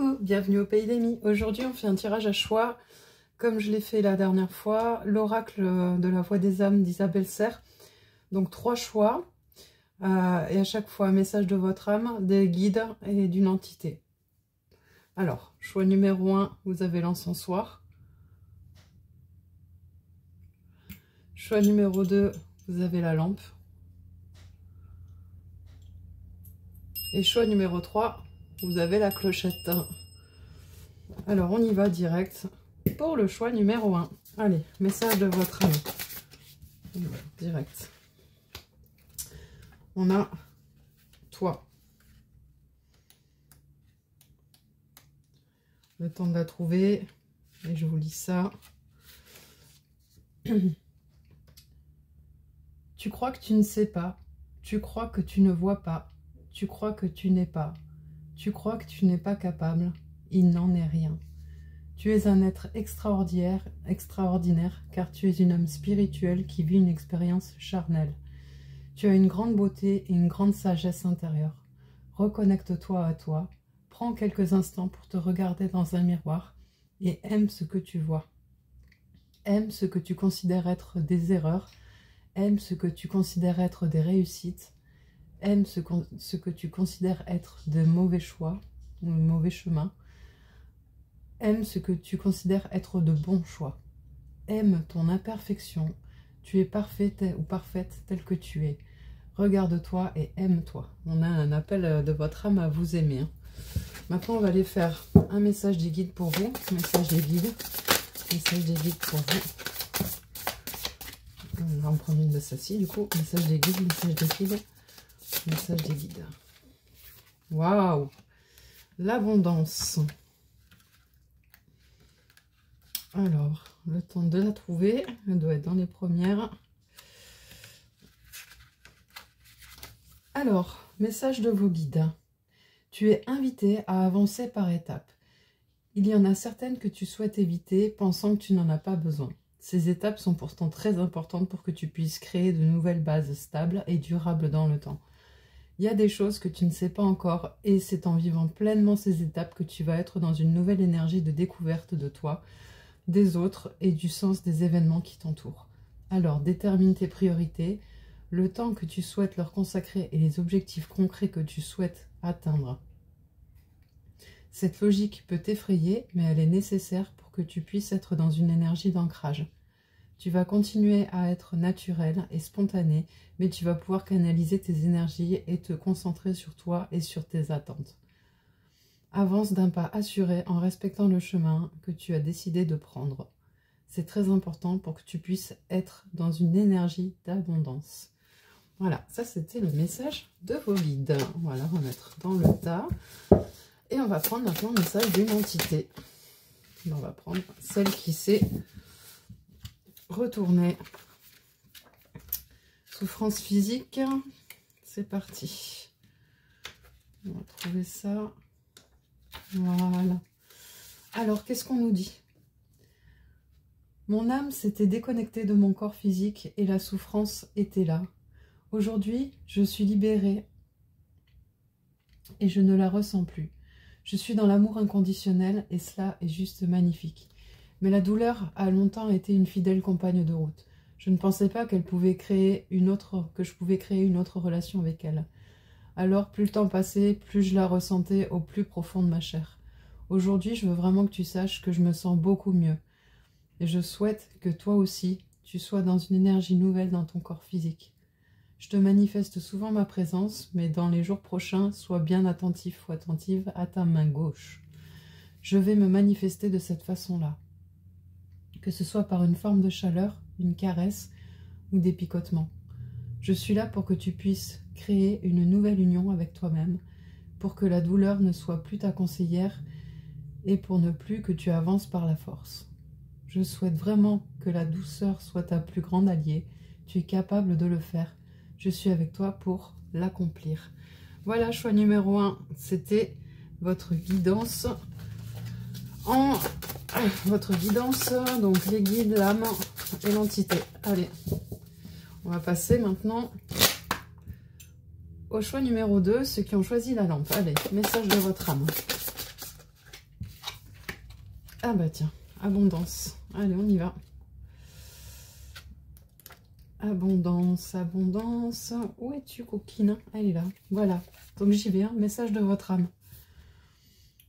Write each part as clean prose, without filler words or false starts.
Coucou, bienvenue au Pays d'Amy. Aujourd'hui, on fait un tirage à choix, comme je l'ai fait la dernière fois, l'oracle de la voix des âmes d'Isabelle Serre. Donc 3 choix, et à chaque fois un message de votre âme, des guides et d'une entité. Alors, choix numéro 1, vous avez l'encensoir. Choix numéro 2, vous avez la lampe. Et choix numéro 3, vous avez la clochette. Alors, on y va direct pour le choix numéro 1. Allez, message de votre âme. Direct. On a toi. Le temps de la trouver. Et je vous lis ça. Tu crois que tu ne sais pas. Tu crois que tu ne vois pas. Tu crois que tu n'es pas. Tu crois que tu n'es pas capable. Il n'en est rien. Tu es un être extraordinaire, car tu es une âme spirituelle qui vit une expérience charnelle. Tu as une grande beauté et une grande sagesse intérieure. Reconnecte-toi à toi. Prends quelques instants pour te regarder dans un miroir et aime ce que tu vois. Aime ce que tu considères être des erreurs. Aime ce que tu considères être des réussites. Aime ce que tu considères être de mauvais choix ou de mauvais chemin. Aime ce que tu considères être de bons choix. Aime ton imperfection. Tu es parfaite ou parfaite telle que tu es. Regarde-toi et aime-toi. On a un appel de votre âme à vous aimer. Maintenant, on va aller faire un message des guides pour vous. Message des guides. Message des guides pour vous. On va en prendre une de celles-ci, du coup. Message des guides, message des guides. Message des guides. Waouh! L'abondance. Alors, le temps de la trouver. Elle doit être dans les premières. Alors, message de vos guides. Tu es invité à avancer par étapes. Il y en a certaines que tu souhaites éviter, pensant que tu n'en as pas besoin. Ces étapes sont pourtant très importantes pour que tu puisses créer de nouvelles bases stables et durables dans le temps. Il y a des choses que tu ne sais pas encore, et c'est en vivant pleinement ces étapes que tu vas être dans une nouvelle énergie de découverte de toi, des autres et du sens des événements qui t'entourent. Alors, détermine tes priorités, le temps que tu souhaites leur consacrer et les objectifs concrets que tu souhaites atteindre. Cette logique peut t'effrayer, mais elle est nécessaire pour que tu puisses être dans une énergie d'ancrage. Tu vas continuer à être naturel et spontané, mais tu vas pouvoir canaliser tes énergies et te concentrer sur toi et sur tes attentes. Avance d'un pas assuré en respectant le chemin que tu as décidé de prendre. C'est très important pour que tu puisses être dans une énergie d'abondance. Voilà, ça c'était le message de vos guides. Voilà, on va mettre dans le tas. Et on va prendre maintenant le message d'une entité. On va prendre celle qui s'est retournée. Souffrance physique. C'est parti. On va trouver ça. Voilà. Alors, qu'est-ce qu'on nous dit? Mon âme s'était déconnectée de mon corps physique et la souffrance était là. Aujourd'hui, je suis libérée et je ne la ressens plus. Je suis dans l'amour inconditionnel et cela est juste magnifique. Mais la douleur a longtemps été une fidèle compagne de route. Je ne pensais pas que je pouvais créer une autre relation avec elle. Alors, plus le temps passait, plus je la ressentais au plus profond de ma chair. Aujourd'hui, je veux vraiment que tu saches que je me sens beaucoup mieux. Et je souhaite que toi aussi, tu sois dans une énergie nouvelle dans ton corps physique. Je te manifeste souvent ma présence, mais dans les jours prochains, sois bien attentif ou attentive à ta main gauche. Je vais me manifester de cette façon-là. Que ce soit par une forme de chaleur, une caresse ou des picotements. Je suis là pour que tu puisses créer une nouvelle union avec toi-même, pour que la douleur ne soit plus ta conseillère et pour ne plus que tu avances par la force. Je souhaite vraiment que la douceur soit ta plus grande alliée. Tu es capable de le faire. Je suis avec toi pour l'accomplir. Voilà, choix numéro 1, c'était votre guidance. Votre guidance, donc les guides, l'âme et l'entité. Allez, on va passer maintenant au choix numéro 2, ceux qui ont choisi la lampe. Allez, message de votre âme. Ah bah tiens, abondance. Allez, on y va. Abondance, abondance. Où es-tu, coquine? Elle est là. Voilà. Donc j'y vais, hein. Message de votre âme.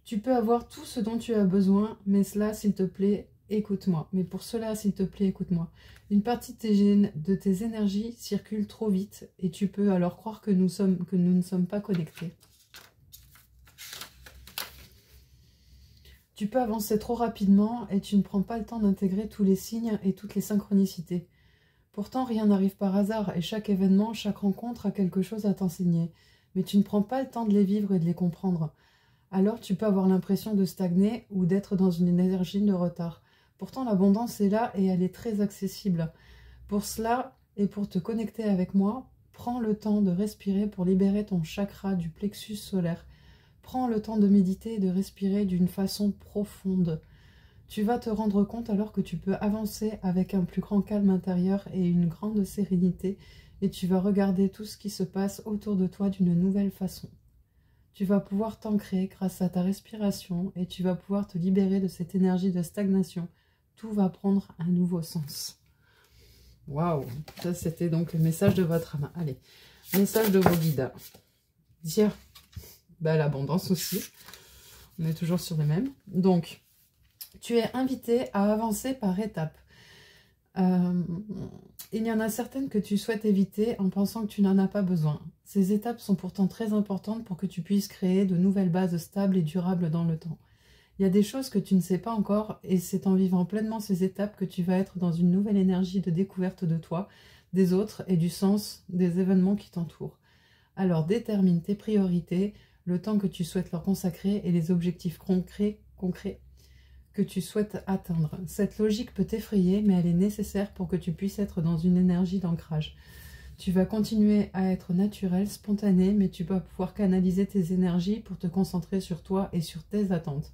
Tu peux avoir tout ce dont tu as besoin, mais cela, s'il te plaît, écoute-moi. Mais pour cela, s'il te plaît, écoute-moi. Une partie de tes énergies circule trop vite et tu peux alors croire que nous ne sommes pas connectés. Tu peux avancer trop rapidement et tu ne prends pas le temps d'intégrer tous les signes et toutes les synchronicités. Pourtant, rien n'arrive par hasard et chaque événement, chaque rencontre a quelque chose à t'enseigner. Mais tu ne prends pas le temps de les vivre et de les comprendre. Alors tu peux avoir l'impression de stagner ou d'être dans une énergie de retard. Pourtant, l'abondance est là et elle est très accessible. Pour cela et pour te connecter avec moi, prends le temps de respirer pour libérer ton chakra du plexus solaire. Prends le temps de méditer et de respirer d'une façon profonde. Tu vas te rendre compte alors que tu peux avancer avec un plus grand calme intérieur et une grande sérénité et tu vas regarder tout ce qui se passe autour de toi d'une nouvelle façon. Tu vas pouvoir t'ancrer grâce à ta respiration et tu vas pouvoir te libérer de cette énergie de stagnation. Tout va prendre un nouveau sens. Waouh! Ça, c'était donc le message de votre âme. Allez, message de vos guides. Dire l'abondance aussi. On est toujours sur les mêmes. Donc, tu es invité à avancer par étapes. Il y en a certaines que tu souhaites éviter en pensant que tu n'en as pas besoin. Ces étapes sont pourtant très importantes pour que tu puisses créer de nouvelles bases stables et durables dans le temps. Il y a des choses que tu ne sais pas encore et c'est en vivant pleinement ces étapes que tu vas être dans une nouvelle énergie de découverte de toi, des autres et du sens des événements qui t'entourent. Alors détermine tes priorités, le temps que tu souhaites leur consacrer et les objectifs concrets que tu souhaites atteindre. Cette logique peut t'effrayer, mais elle est nécessaire pour que tu puisses être dans une énergie d'ancrage. Tu vas continuer à être naturel, spontané, mais tu vas pouvoir canaliser tes énergies pour te concentrer sur toi et sur tes attentes.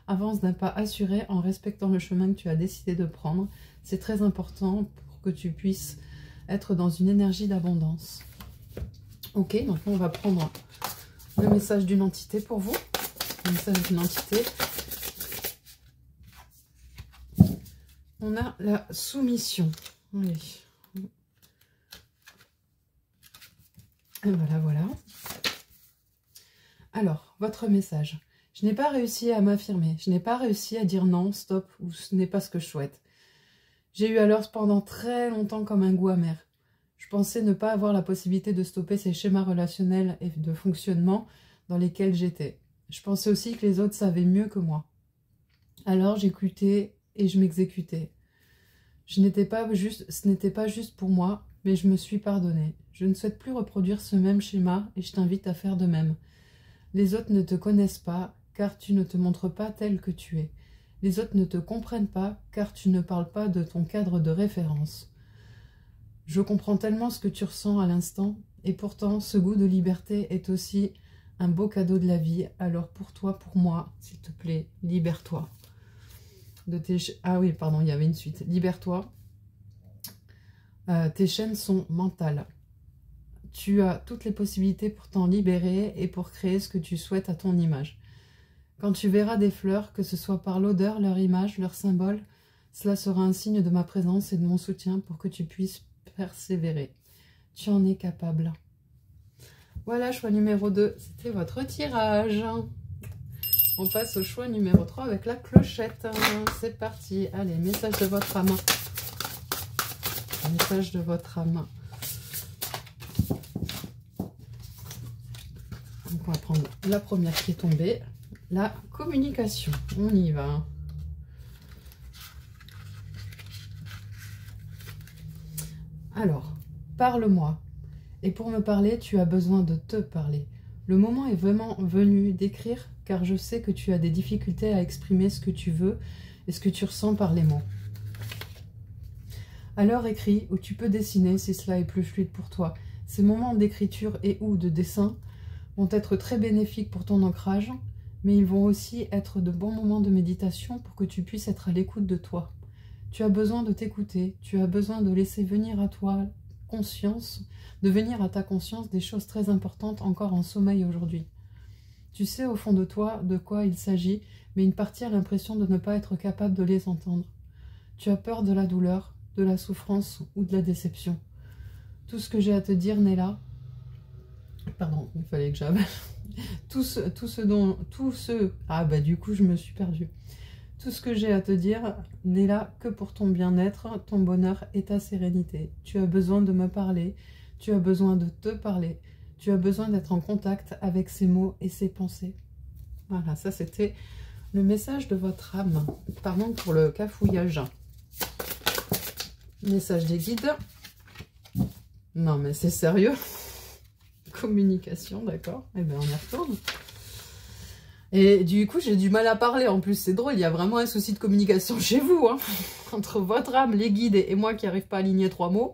Avance d'un pas assuré en respectant le chemin que tu as décidé de prendre. C'est très important pour que tu puisses être dans une énergie d'abondance. Ok, maintenant on va prendre le message d'une entité pour vous. Le message d'une entité. On a la soumission. Allez. Et voilà. Alors, votre message. Je n'ai pas réussi à m'affirmer. Je n'ai pas réussi à dire non, stop, ou ce n'est pas ce que je souhaite. J'ai eu alors pendant très longtemps comme un goût amer. Je pensais ne pas avoir la possibilité de stopper ces schémas relationnels et de fonctionnement dans lesquels j'étais. Je pensais aussi que les autres savaient mieux que moi. Alors j'écoutais et je m'exécutais. Ce n'était pas juste pour moi, mais je me suis pardonnée. Je ne souhaite plus reproduire ce même schéma et je t'invite à faire de même. Les autres ne te connaissent pas, car tu ne te montres pas tel que tu es. Les autres ne te comprennent pas, car tu ne parles pas de ton cadre de référence. Je comprends tellement ce que tu ressens à l'instant, et pourtant ce goût de liberté est aussi un beau cadeau de la vie. Alors pour toi, pour moi, s'il te plaît, libère-toi. Ah oui, pardon, il y avait une suite. Libère-toi. Tes chaînes sont mentales. Tu as toutes les possibilités pour t'en libérer et pour créer ce que tu souhaites à ton image. Quand tu verras des fleurs, que ce soit par l'odeur, leur image, leur symbole, cela sera un signe de ma présence et de mon soutien pour que tu puisses persévérer. Tu en es capable. Voilà, choix numéro 2. C'était votre tirage. On passe au choix numéro 3 avec la clochette. C'est parti. Allez, message de votre âme. Message de votre âme. Donc on va prendre la première qui est tombée. La communication. On y va. Alors, parle-moi. Et pour me parler, tu as besoin de te parler. Le moment est vraiment venu d'écrire, car je sais que tu as des difficultés à exprimer ce que tu veux et ce que tu ressens par les mots. Alors écris, ou tu peux dessiner si cela est plus fluide pour toi. Ces moments d'écriture et ou de dessin vont être très bénéfiques pour ton ancrage, mais ils vont aussi être de bons moments de méditation pour que tu puisses être à l'écoute de toi. Tu as besoin de t'écouter, tu as besoin de laisser venir à toi conscience, de venir à ta conscience des choses très importantes encore en sommeil aujourd'hui. Tu sais au fond de toi de quoi il s'agit, mais une partie a l'impression de ne pas être capable de les entendre. Tu as peur de la douleur, de la souffrance ou de la déception. Tout ce que j'ai à te dire n'est là. Pardon, il fallait que j'avale. Ah bah du coup je me suis perdue. Tout ce que j'ai à te dire n'est là que pour ton bien-être, ton bonheur et ta sérénité. Tu as besoin de me parler, tu as besoin de te parler, tu as besoin d'être en contact avec ces mots et ces pensées. Voilà, ça c'était le message de votre âme. Pardon pour le cafouillage. Message des guides. Non mais c'est sérieux. Communication, d'accord. Eh bien on y retourne. Et du coup, j'ai du mal à parler. En plus, c'est drôle, il y a vraiment un souci de communication chez vous. Hein. Entre votre âme, les guides et moi qui n'arrive pas à aligner 3 mots,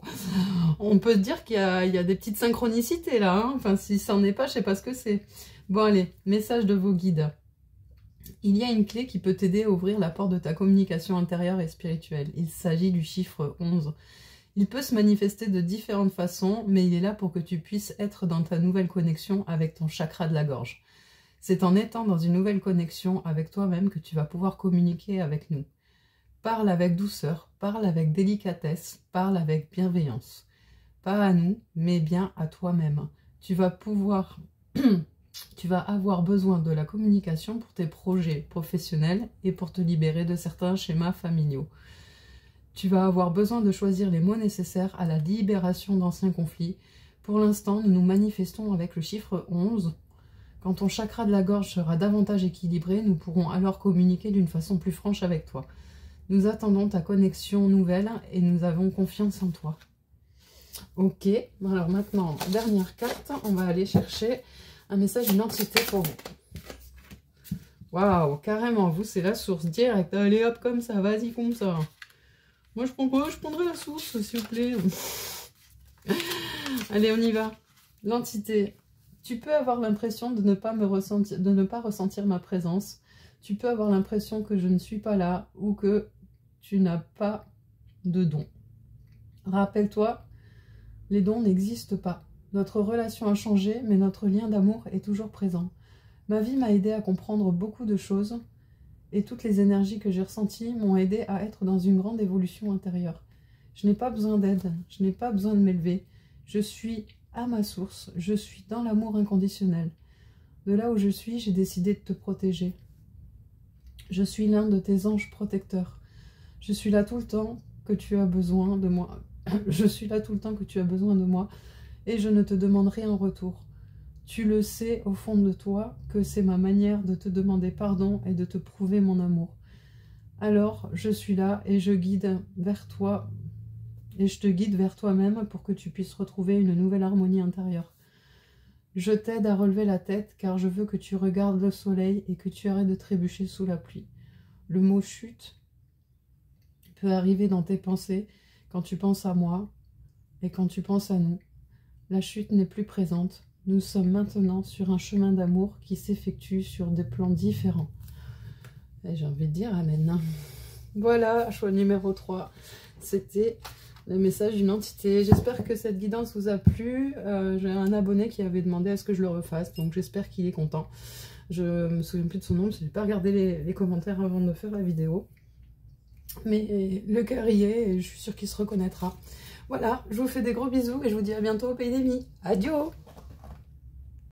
on peut se dire qu'il y a des petites synchronicités là. Hein. Enfin, si ça n'en est pas, je sais pas ce que c'est. Bon, allez, message de vos guides. Il y a une clé qui peut t'aider à ouvrir la porte de ta communication intérieure et spirituelle. Il s'agit du chiffre 11. Il peut se manifester de différentes façons, mais il est là pour que tu puisses être dans ta nouvelle connexion avec ton chakra de la gorge. C'est en étant dans une nouvelle connexion avec toi-même que tu vas pouvoir communiquer avec nous. Parle avec douceur, parle avec délicatesse, parle avec bienveillance. Pas à nous, mais bien à toi-même. Tu vas avoir besoin de la communication pour tes projets professionnels et pour te libérer de certains schémas familiaux. Tu vas avoir besoin de choisir les mots nécessaires à la libération d'anciens conflits. Pour l'instant, nous nous manifestons avec le chiffre 11. Quand ton chakra de la gorge sera davantage équilibré, nous pourrons alors communiquer d'une façon plus franche avec toi. Nous attendons ta connexion nouvelle et nous avons confiance en toi. Ok, alors maintenant, dernière carte, on va aller chercher un message d'une entité pour vous. Waouh, carrément, vous c'est la source directe. Allez hop, comme ça, vas-y comme ça. Moi je prends quoi? Je prendrai la source, s'il vous plaît. Allez, on y va. L'entité. Tu peux avoir l'impression de ne pas ressentir ma présence. Tu peux avoir l'impression que je ne suis pas là ou que tu n'as pas de dons. Rappelle-toi, les dons n'existent pas. Notre relation a changé, mais notre lien d'amour est toujours présent. Ma vie m'a aidé à comprendre beaucoup de choses et toutes les énergies que j'ai ressenties m'ont aidé à être dans une grande évolution intérieure. Je n'ai pas besoin d'aide, je n'ai pas besoin de m'élever. Je suis à ma source, je suis dans l'amour inconditionnel. De là où je suis, j'ai décidé de te protéger. Je suis l'un de tes anges protecteurs. Je suis là tout le temps que tu as besoin de moi. Je suis là tout le temps que tu as besoin de moi et je ne te demande rien en retour. Tu le sais au fond de toi que c'est ma manière de te demander pardon et de te prouver mon amour. Alors, je suis là et je guide vers toi. Et je te guide vers toi-même pour que tu puisses retrouver une nouvelle harmonie intérieure. Je t'aide à relever la tête car je veux que tu regardes le soleil et que tu arrêtes de trébucher sous la pluie. Le mot chute peut arriver dans tes pensées quand tu penses à moi et quand tu penses à nous. La chute n'est plus présente. Nous sommes maintenant sur un chemin d'amour qui s'effectue sur des plans différents. Et j'ai envie de dire amen. Voilà, choix numéro 3. C'était le message d'une entité. J'espère que cette guidance vous a plu. J'ai un abonné qui avait demandé à ce que je le refasse, donc j'espère qu'il est content. Je me souviens plus de son nom, parce que j'ai pas regardé les commentaires avant de faire la vidéo. Mais le cœur y est, et je suis sûre qu'il se reconnaîtra. Voilà, je vous fais des gros bisous et je vous dis à bientôt au Pays des Mis. Adieu!